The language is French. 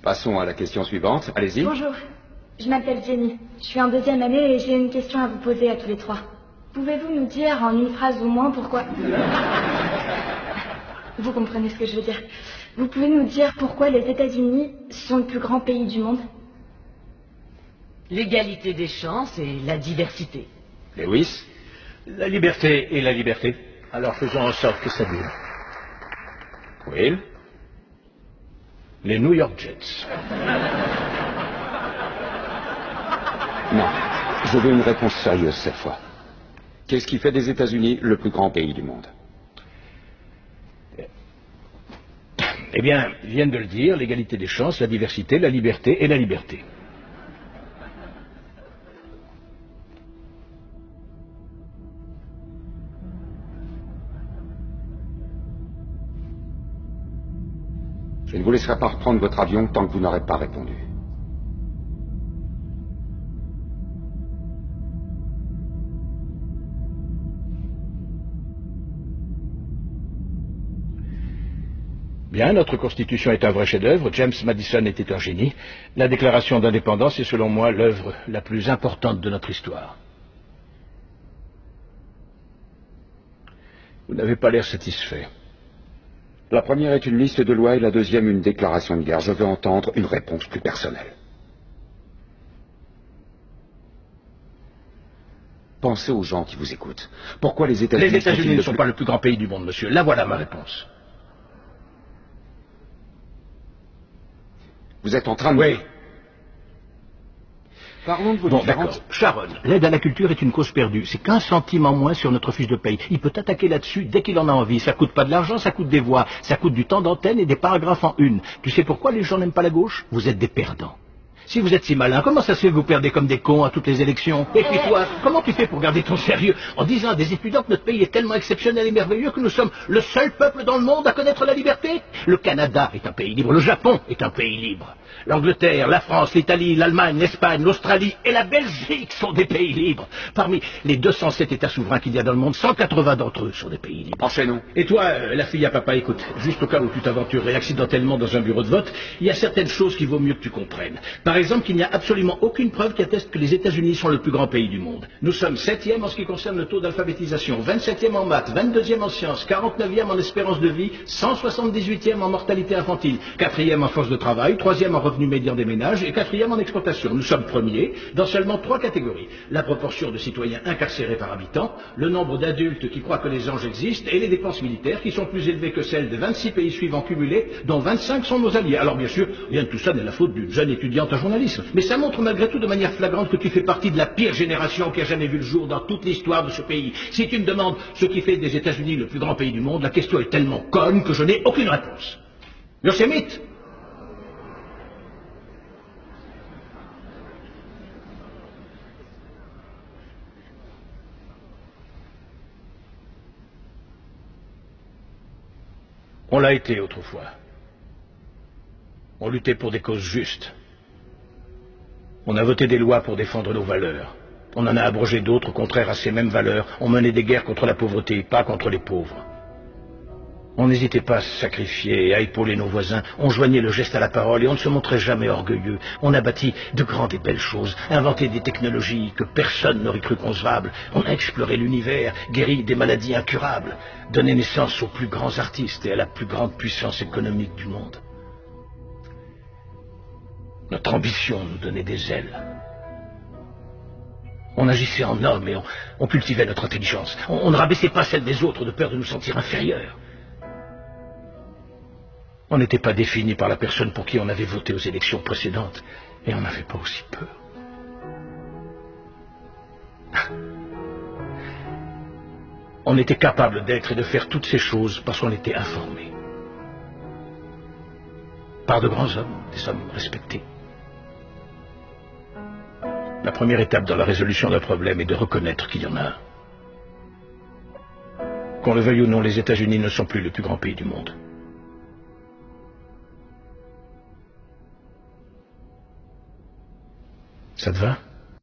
Passons à la question suivante. Allez-y. Bonjour, je m'appelle Jenny. Je suis en deuxième année et j'ai une question à vous poser à tous les trois. Pouvez-vous nous dire en une phrase au moins pourquoi... Vous comprenez ce que je veux dire. Vous pouvez nous dire pourquoi les États-Unis sont le plus grand pays du monde? L'égalité des chances et la diversité. Lewis? La liberté et la liberté. Alors faisons en sorte que ça dure. Will? Les New York Jets. Non. Je veux une réponse sérieuse cette fois. Qu'est-ce qui fait des États-Unis le plus grand pays du monde? Eh bien, ils viennent de le dire, l'égalité des chances, la diversité, la liberté et la liberté. Je ne vous laisserai pas reprendre votre avion tant que vous n'aurez pas répondu. Bien, notre Constitution est un vrai chef-d'œuvre, James Madison était un génie. La Déclaration d'indépendance est selon moi l'œuvre la plus importante de notre histoire. Vous n'avez pas l'air satisfait. La première est une liste de lois et la deuxième une déclaration de guerre. Je veux entendre une réponse plus personnelle. Pensez aux gens qui vous écoutent. Pourquoi les États-Unis... Les États-Unis ne sont pas le plus grand pays du monde, monsieur. Là voilà ma réponse. Vous êtes en train de... Oui. Parlons de vos Bon, différentes... d'accord. Sharon, l'aide à la culture est une cause perdue. C'est qu'1 centime en moins sur notre fiche de paye. Il peut attaquer là-dessus dès qu'il en a envie. Ça coûte pas de l'argent, ça coûte des voix. Ça coûte du temps d'antenne et des paragraphes en une. Tu sais pourquoi les gens n'aiment pas la gauche? Vous êtes des perdants. Si vous êtes si malin, comment ça se fait que vous perdez comme des cons à toutes les élections? Et puis toi, comment tu fais pour garder ton sérieux en disant à des étudiants que notre pays est tellement exceptionnel et merveilleux que nous sommes le seul peuple dans le monde à connaître la liberté? Le Canada est un pays libre, le Japon est un pays libre. L'Angleterre, la France, l'Italie, l'Allemagne, l'Espagne, l'Australie et la Belgique sont des pays libres. Parmi les 207 États souverains qu'il y a dans le monde, 180 d'entre eux sont des pays libres. Enchaînons. Et toi, la fille à papa, écoute, juste au cas où tu t'aventurerais accidentellement dans un bureau de vote, il y a certaines choses qu'il vaut mieux que tu comprennes. Par exemple, qu'il n'y a absolument aucune preuve qui atteste que les États-Unis sont le plus grand pays du monde. Nous sommes 7e en ce qui concerne le taux d'alphabétisation, 27e en maths, 22e en sciences, 49e en espérance de vie, 178e en mortalité infantile, 4e en force de travail, 3e en revenu médian des ménages et 4e en exportation. Nous sommes premiers dans seulement 3 catégories. La proportion de citoyens incarcérés par habitant, le nombre d'adultes qui croient que les anges existent et les dépenses militaires qui sont plus élevées que celles des 26 pays suivants cumulés, dont 25 sont nos alliés. Alors bien sûr, rien de tout ça n'est la faute d'une jeune étudiante en journalisme. Mais ça montre malgré tout de manière flagrante que tu fais partie de la pire génération qui a jamais vu le jour dans toute l'histoire de ce pays. Si tu me demandes ce qui fait des États-Unis le plus grand pays du monde, la question est tellement conne que je n'ai aucune réponse. Yosemite. On l'a été autrefois. On luttait pour des causes justes. On a voté des lois pour défendre nos valeurs. On en a abrogé d'autres contraires à ces mêmes valeurs. On menait des guerres contre la pauvreté, pas contre les pauvres. On n'hésitait pas à se sacrifier et à épauler nos voisins. On joignait le geste à la parole et on ne se montrait jamais orgueilleux. On a bâti de grandes et belles choses, inventé des technologies que personne n'aurait cru concevables. On a exploré l'univers, guéri des maladies incurables, donné naissance aux plus grands artistes et à la plus grande puissance économique du monde. Notre ambition nous donnait des ailes. On agissait en homme et on cultivait notre intelligence. On ne rabaissait pas celle des autres de peur de nous sentir inférieurs. On n'était pas défini par la personne pour qui on avait voté aux élections précédentes, et on n'avait pas aussi peur. On était capable d'être et de faire toutes ces choses parce qu'on était informés. Par de grands hommes, des hommes respectés. La première étape dans la résolution d'un problème est de reconnaître qu'il y en a un. Qu'on le veuille ou non, les États-Unis ne sont plus le plus grand pays du monde. Ça te va?